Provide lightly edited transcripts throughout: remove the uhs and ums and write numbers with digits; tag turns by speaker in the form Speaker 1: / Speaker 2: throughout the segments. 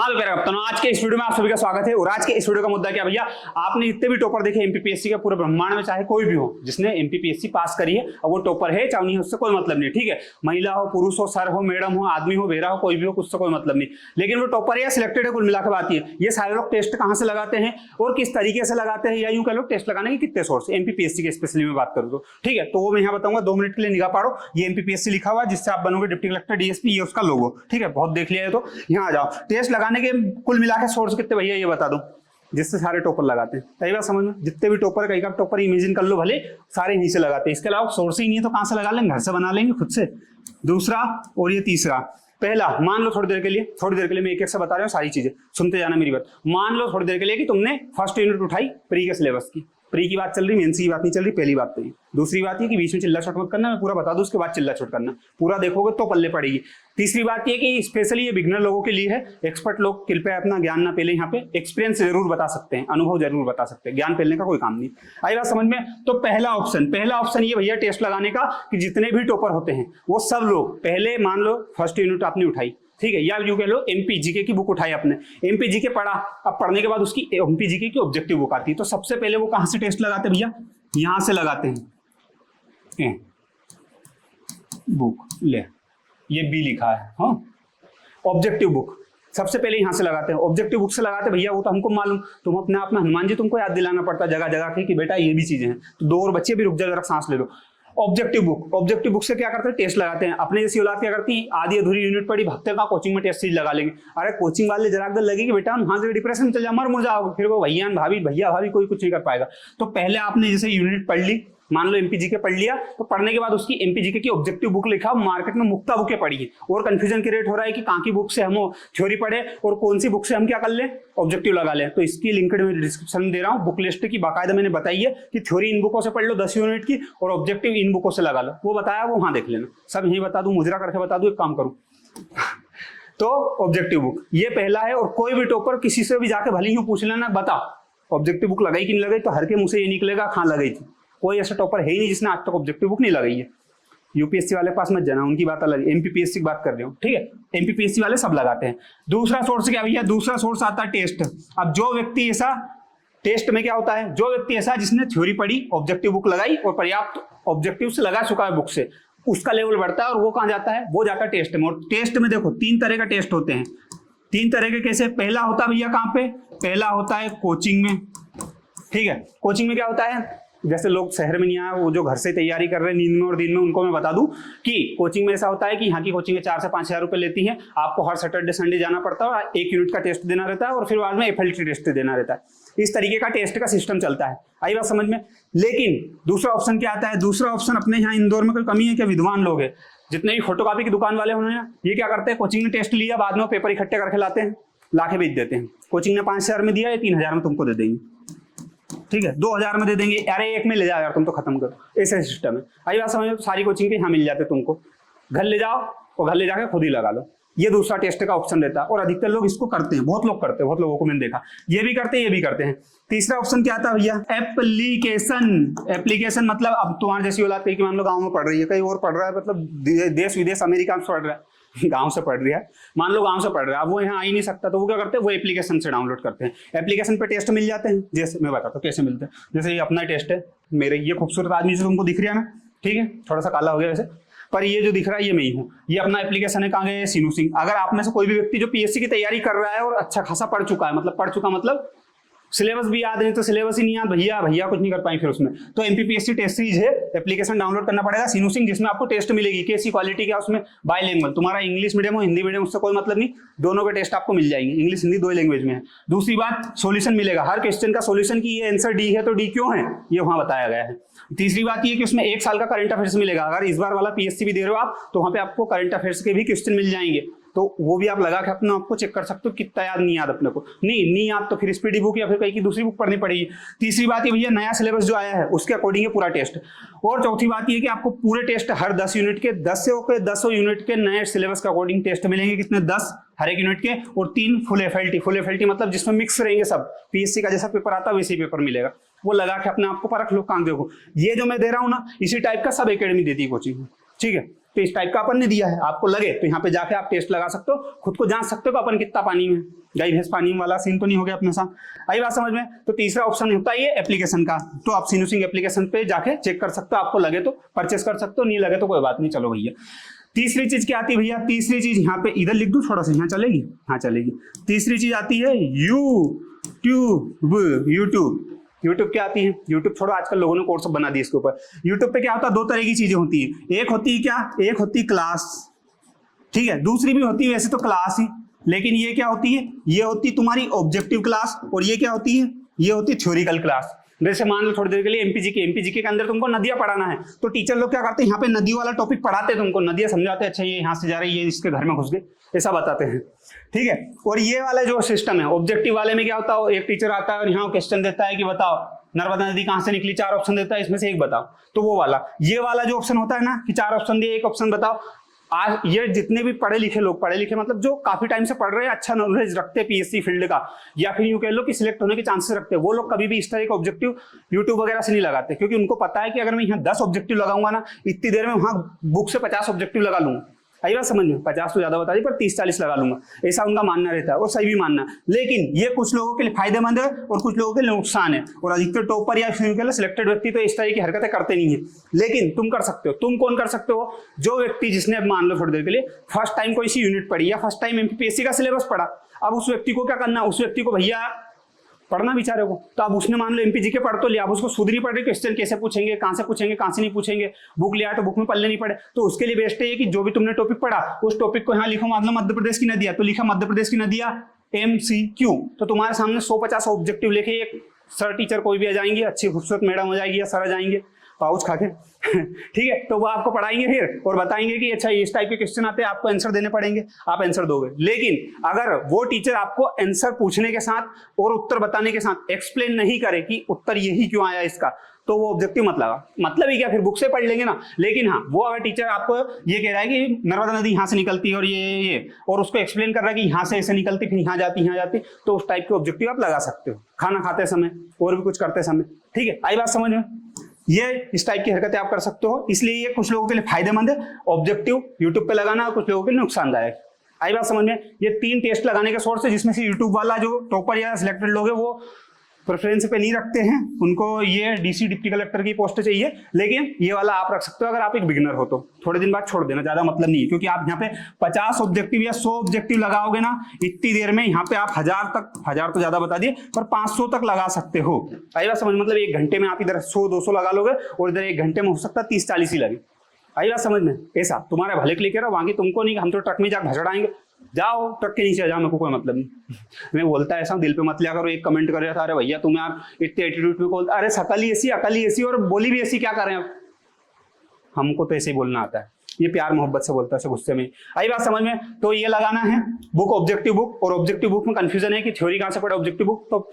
Speaker 1: हाँ तो मेरा कप्तान, आज के इस वीडियो में आप सभी का स्वागत है। और आज के इस वीडियो का मुद्दा क्या भैया, आपने जितने भी टॉपर देखे एमपीपीएससी के पूरे ब्रह्मांड में, चाहे कोई भी हो जिसने एमपीपीएससी पास करी है और वो टॉपर है चाहे नहीं, उससे कोई मतलब नहीं, ठीक है। महिला हो, पुरुष हो, सर हो, मैडम हो, आदमी हो, बेरा हो, कोई भी हो, उससे कोई मतलब नहीं, लेकिन वो टॉपर है या सिलेक्टेड है, कुल मिलाकर बात है। ये सारे लोग टेस्ट कहाँ से लगाते हैं और किस तरीके से लगाते हैं, या यूं कह लो टेस्ट लगाने के कितने सोर्स, एमपीपीएससी के स्पेशली में बात करूँ तो, ठीक है। तो वो मैं यहाँ बताऊंगा, 2 मिनट के लिए निगाह पाड़ो। ये एमपीपीएससी लिखा हुआ जिससे आप बनोगे डिप्टी कलेक्टर, डीएसपी, ये उसका लोगो, ठीक है। बहुत देख लिया है तो यहाँ आ जाओ। टेस्ट लगाने के कुल मिला के सोर्स कितने भैया ये बता दो, जिससे सारे टॉपर लगाते हैं। कई बार समझ में, जितने भी टॉपर, कई का टॉपर इमेजिन कर लो भले, सारे यहीं से लगाते हैं। इसके अलावा सोर्स ही नहीं है तो कहां से लगा लेंगे, घर से बना लेंगे खुद से। दूसरा और ये तीसरा, पहला मान लो थोड़ी देर के लिए मैं एक एक से बता रहा हूँ, सारी चीजें सुनते जाना मेरी बात। मान लो थोड़ी देर के लिए कि तुमने फर्स्ट यूनिट उठाई प्री के सिलेबस की, प्री की बात चल रही, मेंस की बात नहीं चल रही, पहली बात तो ये। दूसरी बात ये कि बीच में चिल्ला छोट मत करना, मैं पूरा बता दूं उसके बाद चिल्ला छोट करना, पूरा देखोगे तो पल्ले पड़ेगी। तीसरी बात ये कि स्पेशली ये बिगनर लोगों के लिए है, एक्सपर्ट लोग कृपया अपना ज्ञान ना पहले यहाँ पे, एक्सपीरियंस जरूर बता सकते हैं, अनुभव जरूर बता सकते हैं, ज्ञान पहलने का कोई काम नहीं। आई बात समझ में। तो पहला ऑप्शन ये भैया टेस्ट लगाने का कि जितने भी टॉपर होते हैं वो सब लोग पहले, मान लो फर्स्ट यूनिट आपने उठाई, ठीक है, या यूं कह लो एमपीजीके की बुक उठाई आपने, एमपीजीके पढ़ा, अब पढ़ने के बाद उसकी एमपीजीके की ऑब्जेक्टिव बुक आती है। तो सबसे पहले वो कहां से टेस्ट लगाते हैं भैया, यहां से लगाते हैं। बुक ले, ये बी लिखा है, हाँ, ऑब्जेक्टिव बुक सबसे पहले यहां से लगाते हैं। ऑब्जेक्टिव बुक से लगाते भैया, वो तो हमको मालूम, तुम अपने आप में हनुमान जी तुमको याद दिलाना पड़ता जगह जगह के कि बेटा ये भी चीजें हैं। तो 2 और बच्चे भी रुक जाओ, जरा सांस ले लो। ऑब्जेक्टिव बुक से क्या करते हैं, टेस्ट लगाते हैं। अपने जैसी औलाद क्या करती है, आधी अधूरी यूनिट पढ़ी, भक्ते का कोचिंग में टेस्ट सीरीज लगा लेंगे। अरे कोचिंग वाले जरा देर लगेगी बेटा, वहां से डिप्रेशन में चल जा, मर मुर जाओगे, फिर वो भैया भाभी कोई कुछ नहीं कर पाएगा। तो पहले आपने जैसे यूनिट पढ़ ली, मान लो एमपीजीके पढ़ लिया, तो पढ़ने के बाद उसकी एमपीजीके की ऑब्जेक्टिव बुक लिखा, मार्केट में मुक्ता बुकें पढ़ी। और कंफ्यूजन क्रिएट हो रहा है कि कहाँ की बुक से हम थ्योरी पढ़े और कौन सी बुक से हम क्या कर ले, ऑब्जेक्टिव लगा ले। तो इसकी लिंक्ड में डिस्क्रिप्शन में दे रहा हूँ, बुक लिस्ट की बाकायदा मैंने बताई है कि थ्योरी इन बुकों से पढ़ लो 10 यूनिट की, और ऑब्जेक्टिव इन बुकों से लगा लो। वो बताया वो वहां देख लेना, सब यही बता दूं, मुजरा करके बता दूं, एक काम करूं। तो ऑब्जेक्टिव बुक ये पहला है। और कोई भी टॉपर किसी से भी जाके भले ही पूछ लेना, बता ऑब्जेक्टिव बुक लगाई कि नहीं लगाई, तो हर के मुंह से ये निकलेगा कहाँ लगाई थी। कोई ऐसा टॉपर है ही नहीं जिसने आज तक ऑब्जेक्टिव बुक नहीं लगाई है। यूपीएससी वाले पास मत जाना, उनकी बात अलग, एमपीपीएससी की बात कर रहे हो, ठीक है। एमपीपीएससी वाले सब लगाते हैं। दूसरा सोर्स क्या भैया, दूसरा सोर्स आता है टेस्ट। अब जो व्यक्ति ऐसा, टेस्ट में क्या होता है, जो व्यक्ति ऐसा जिसने थ्योरी पढ़ी, ऑब्जेक्टिव बुक लगाई और पर्याप्त ऑब्जेक्टिव से लगा चुका है बुक से, उसका लेवल बढ़ता है। और वो कहाँ जाता है, वो जाता है टेस्ट में। और टेस्ट में देखो 3 तरह का टेस्ट होते हैं। 3 तरह के कैसे, पहला होता है भैया कहाँ पे, पहला होता है कोचिंग में, ठीक है। कोचिंग में क्या होता है, जैसे लोग शहर में नहीं आए, वो जो घर से तैयारी कर रहे हैं नींद में और दिन में, उनको मैं बता दूं कि कोचिंग में ऐसा होता है कि यहाँ की कोचिंग 4 से 5 हज़ार रुपए लेती है। आपको हर सैटरडे संडे जाना पड़ता है, 1 यूनिट का टेस्ट देना रहता है और फिर बाद में एफएलटी टेस्ट देना रहता है। इस तरीके का टेस्ट का सिस्टम चलता है। आई बात समझ में। लेकिन दूसरा ऑप्शन क्या आता है, दूसरा ऑप्शन अपने यहाँ इंदौर में कोई कमी है क्या, विद्वान लोग है जितने भी फोटोकॉपी की दुकान वाले होंगे, ये क्या करते हैं, कोचिंग ने टेस्ट लिया, बाद में पेपर इकट्ठे करके लाते हैं, लाके बेच देते हैं। कोचिंग ने 5 हज़ार में दिया, 3 हज़ार में तुमको दे देंगे, ठीक है, 2000 में दे देंगे, अरे 1 में ले जाओ यार तुम तो खत्म करो, ऐसा सिस्टम है। आई बात समझ में। तो सारी कोचिंग के यहाँ मिल जाते तुमको, घर ले जाओ और घर ले जाकर खुद ही लगा लो। ये दूसरा टेस्ट का ऑप्शन रहता है और अधिकतर लोग इसको करते हैं, बहुत लोग करते हैं, बहुत लोगों को मैंने देखा, ये भी करते हैं, ये भी करते हैं। तीसरा ऑप्शन क्या आता है भैया, एप्लीकेशन मतलब अब तुम्हारे जैसी औलाद कहीं मान लो गाँव में पढ़ रही है, कहीं और पढ़ रहा है, मतलब देश विदेश अमेरिका में पढ़ रहा है, गांव से पढ़ रही है, मान लो गांव से पढ़ रहा है, अब वो यहाँ आ ही नहीं सकता, तो वो क्या करते हैं, वो एप्लीकेशन से डाउनलोड करते हैं। एप्लीकेशन पे टेस्ट मिल जाते हैं, जैसे मैं बताता हूँ कैसे मिलते हैं। जैसे ये अपना टेस्ट है, मेरे ये खूबसूरत आदमी जो तुमको दिख रहा है ना, ठीक है, थोड़ा सा काला हो गया वैसे, पर ये जो दिख रहा है ये मैं ही हूँ। ये अपना एप्लीकेशन है, कहाँ गए, सीनू सिंह। अगर आप में से कोई भी व्यक्ति जो पीएससी की तैयारी कर रहा है और अच्छा खासा पढ़ चुका है, मतलब सिलेबस भी याद है, तो सिलेबस ही नहीं याद, भैया कुछ नहीं कर पाए फिर उसमें, तो एमपीपीएससी टेस्ट सीरीज है, एप्लीकेशन डाउनलोड करना पड़ेगा सीनू सिंह, जिसमें आपको टेस्ट मिलेगी, कैसी क्वालिटी का, उसमें बाइलिंगुअल, तुम्हारा इंग्लिश मीडियम हो हिंदी मीडियम उससे कोई मतलब नहीं, दोनों के टेस्ट आपको मिल जाएंगे, इंग्लिश हिंदी 2 लैंग्वेज में है। दूसरी बात, सॉल्यूशन मिलेगा, हर क्वेश्चन का सॉल्यूशन की ये आंसर डी है तो डी क्यों है, ये वहां बताया गया है। तीसरी बात ये कि उसमें 1 साल का करंट अफेयर्स मिलेगा। अगर इस बार वाला पीएससी भी दे रहे हो आप, तो वहां पे आपको करंट अफेयर्स के भी क्वेश्चन मिल जाएंगे, तो वो भी आप लगा के अपने आपको चेक कर सकते हो कितना याद, नहीं याद अपने को, नहीं याद तो फिर स्पीडी बुक या फिर कहीं की दूसरी बुक पढ़नी पड़ेगी। तीसरी बात ये भैया, नया सिलेबस जो आया है उसके अकॉर्डिंग है पूरा टेस्ट। और चौथी बात ये कि आपको पूरे टेस्ट हर 10 यूनिट के 10 यूनिट के नए सिलेबस के अकॉर्डिंग टेस्ट मिलेंगे। कितने, 10 हर एक यूनिट के, और 3 फुल एफएलटी मतलब जिसमें मिक्स रहेंगे सब, पीएससी का जैसा पेपर आता है वैसे ही पेपर मिलेगा, वो लगा के अपने आपको परख लो, काम देखो। ये जो मैं दे रहा हूँ ना, इसी टाइप का सब एकेडमी देती है कोचिंग, ठीक है। तो इस टाइप का अपन ने दिया है, आपको लगे तो यहाँ पे जाके आप टेस्ट लगा सकते हो, खुद को जांच सकते हो कि अपन कितना पानी में, गाय भैंस पानी वाला सीन तो नहीं हो गया अपने साथ। आई बात समझ में। तो तीसरा ऑप्शन होता है ये एप्लीकेशन का, तो आप सिनुसिंग एप्लीकेशन पे जाके चेक कर सकते हो, आपको लगे तो परचेस कर सकते हो, नहीं लगे तो कोई बात नहीं, चलो भैया। तीसरी चीज क्या आती है भैया, तीसरी चीज यहाँ पे इधर लिख दूं थोड़ा सा, यहाँ चलेगी, हाँ चलेगी। तीसरी चीज आती है यूट्यूब क्या आती है, यूट्यूब छोड़ो, आजकल लोगों ने कोर्स बना दिया इसके ऊपर। यूट्यूब पे क्या होता है, दो तरह की चीजें होती है, एक होती है क्या, एक होती है क्लास, ठीक है, दूसरी भी होती है वैसे तो क्लास ही, लेकिन ये क्या होती है, ये होती है तुम्हारी ऑब्जेक्टिव क्लास, और ये क्या होती है, ये होती है थ्योरिकल क्लास। जैसे मान लो थोड़ी देर के लिए एमपीजीके के अंदर तुमको नदियां पढ़ाना है, तो टीचर लोग क्या करते हैं, यहाँ पे नदी वाला टॉपिक पढ़ाते हैं तुमको, नदियां समझाते हैं, अच्छा ये यहाँ से जा रही है, ये इसके घर में घुस गए, ऐसा बताते हैं, ठीक है। और ये वाला जो सिस्टम है ऑब्जेक्टिव वाले में क्या होता है, एक टीचर आता है और यहाँ क्वेश्चन देता है कि बताओ नर्मदा नदी कहाँ से निकली, 4 ऑप्शन देता है, इसमें से एक बताओ, तो वो वाला। ये वाला जो ऑप्शन होता है ना कि 4 ऑप्शन दिए, एक ऑप्शन बताओ, आज ये जितने भी पढ़े लिखे लोग, पढ़े लिखे मतलब जो काफी टाइम से पढ़ रहे हैं, अच्छा नॉलेज रखते हैं पीएससी फील्ड का, या फिर यूं कह लो कि सिलेक्ट होने के चांसेस रखते हैं, वो लोग कभी भी इस तरह का ऑब्जेक्टिव यूट्यूब वगैरह से नहीं लगाते, क्योंकि उनको पता है कि अगर मैं यहाँ 10 ऑब्जेक्टिव लगाऊंगा ना, इतनी देर में वहां बुक से 50 ऑब्जेक्टिव लगा लूंगा। आई बात समझ में, 50 तो ज्यादा बता दी, पर 30-40 लगा लूंगा, ऐसा उनका मानना रहता है, और सही भी मानना। लेकिन ये कुछ लोगों के लिए फायदेमंद है और कुछ लोगों के लिए नुकसान है, और अधिकतर टॉपर या सिलेक्टेड व्यक्ति तो इस तरह की हरकतें करते नहीं है, लेकिन तुम कर सकते हो। तुम कौन कर सकते हो, जो व्यक्ति जिसने मान लो थोड़ी देर के लिए फर्स्ट टाइम कोई सी यूनिट पढ़ी या फर्स्ट टाइम एमपीएससी का सिलेबस पढ़ा, अब उस व्यक्ति को क्या करना, उस व्यक्ति को भैया पढ़ना बेचारे को, तो अब उसने मान लो एमपीजीके पढ़ तो लिया, अब उसको खुद नहीं पढ़ रहे, क्वेश्चन कैसे पूछेंगे, कहाँ से नहीं पूछेंगे, बुक लिया तो बुक में पढ़ने नहीं पड़े, तो उसके लिए बेस्ट है कि जो भी तुमने टॉपिक पढ़ा उस टॉपिक को यहाँ लिखो, मतलब मध्य प्रदेश की नदियां, तो लिखा मध्य प्रदेश की नदियां MCQ, तो तुम्हारे सामने 150 ऑब्जेक्टिव लेके एक सर टीचर कोई भी आ जाएंगे, अच्छी खूबसूरत मैडम हो जाएगी या सर आ जाएंगे पाउच खा के ठीक है, तो वो आपको पढ़ाएंगे फिर और बताएंगे कि अच्छा इस टाइप के क्वेश्चन आते हैं, आपको आंसर देने पड़ेंगे, आप आंसर दोगे। लेकिन अगर वो टीचर आपको आंसर पूछने के साथ और उत्तर बताने के साथ एक्सप्लेन नहीं करे कि उत्तर यही क्यों आया इसका, तो वो ऑब्जेक्टिव मत लगा, मतलब ही क्या, फिर बुक से पढ़ लेंगे ना। लेकिन हाँ, वो अगर टीचर आपको ये कह रहा है कि नर्मदा नदी यहाँ से निकलती है और ये और उसको एक्सप्लेन कर रहा है कि यहाँ से ऐसे निकलती फिर यहाँ जाती, तो उस टाइप के ऑब्जेक्टिव आप लगा सकते हो, खाना खाते समय और भी कुछ करते समय, ठीक है। आई बात समझ में, ये इस टाइप की हरकतें आप कर सकते हो, इसलिए ये कुछ लोगों के लिए फायदेमंद है ऑब्जेक्टिव यूट्यूब पे लगाना, कुछ लोगों के लिए नुकसानदायक। आई बात समझ में। ये 3 टेस्ट लगाने के सोर्स है, जिसमें से यूट्यूब वाला जो टॉपर या सिलेक्टेड लोग है वो प्रेफरेंस पे नहीं रखते हैं, उनको ये डीसी डिप्टी कलेक्टर की पोस्ट चाहिए, लेकिन ये वाला आप रख सकते हो अगर आप एक बिगिनर हो तो। थोड़े दिन बाद छोड़ देना, ज्यादा मतलब नहीं है, क्योंकि आप यहाँ पे 50 ऑब्जेक्टिव या 100 ऑब्जेक्टिव लगाओगे ना, इतनी देर में यहाँ पे आप 1000 तो ज्यादा बता दिए, पर 500 तक लगा सकते हो। आई बात समझ, मतलब 1 घंटे में आप इधर 100-200 लगा लोगे और इधर 1 घंटे में हो सकता है 30-40 ही लगे। आई बात समझ में, ऐसा तुम्हारे भले के लिए कह रहा हूं, बाकी तुमको नहीं, हम तो ट्रक में जाकर भसड़ाएंगे, जाओ ट्रक के नीचे जाओ, मेरे को कोई मतलब नहीं। मैं बोलता ऐसा दिल पे मत लिया करो, एक कमेंट कर रहा था, अरे भैया तुम्हें आप इतने एटीट्यूड में बोलते, अरे सकल ही ऐसी और बोली भी ऐसी, क्या करें अब, हमको तो ऐसे ही बोलना आता है, ये प्यार मोहब्बत से बोलता है, गुस्से में। आई बात समझ में। तो ये लगाना है बुक, ऑब्जेक्टिव बुक, और ऑब्जेक्टिव बुक में कंफ्यूजन है कि थ्योरी कहाँ से पढ़े, ऑब्जेक्टिव बुक तो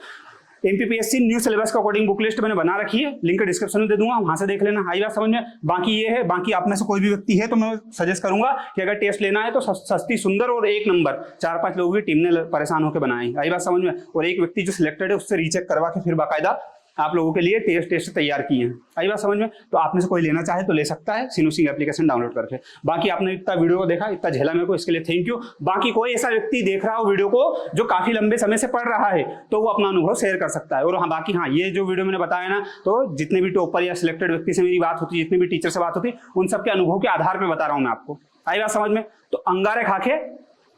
Speaker 1: एमपीपीएससी न्यू सिलेबस के अकॉर्डिंग बुक लिस्ट मैंने बना रखी है, लिंक डिस्क्रिप्शन में दे दूंगा, वहां से देख लेना। आई बात समझ में। बाकी ये है, बाकी आप में से कोई भी व्यक्ति है तो मैं सजेस्ट करूंगा कि अगर टेस्ट लेना है तो सस्ती सुंदर और 1 नंबर 4-5 लोगों की टीम ने परेशान होकर बनाई। आई बात समझ में। और एक व्यक्ति जो सिलेक्टेड है उससे रीचेक करवा के फिर बाकायदा आप लोगों के लिए टेस्ट तैयार किए हैं। आई बात समझ में। तो आप में से कोई लेना चाहे तो ले सकता है सिनुसिंग एप्लीकेशन डाउनलोड करके। बाकी आपने इतना वीडियो को देखा, इतना झेला मेरे को, इसके लिए थैंक यू। बाकी कोई ऐसा व्यक्ति देख रहा हो वीडियो को जो काफी लंबे समय से पढ़ रहा है तो वो अपना अनुभव शेयर कर सकता है। और हाँ, बाकी हाँ, ये जो वीडियो मैंने बताया ना, तो जितने भी टॉपर या सिलेक्टेड व्यक्ति से मेरी बात होती है, जितने भी टीचर से बात होती है, उन सबके अनुभव के आधार पर बता रहा हूँ मैं आपको। आई बात समझ में। तो अंगारे खाके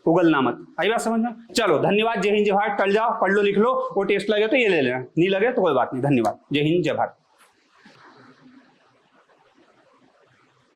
Speaker 1: उगलना मत। आई बात समझ में। चलो धन्यवाद। जय हिंद जय भारत। टल जाओ, पढ़ लो लिख लो, और टेस्ट लगे तो ये ले लेना, नहीं लगे तो कोई बात नहीं। धन्यवाद। जय हिंद जय भारत।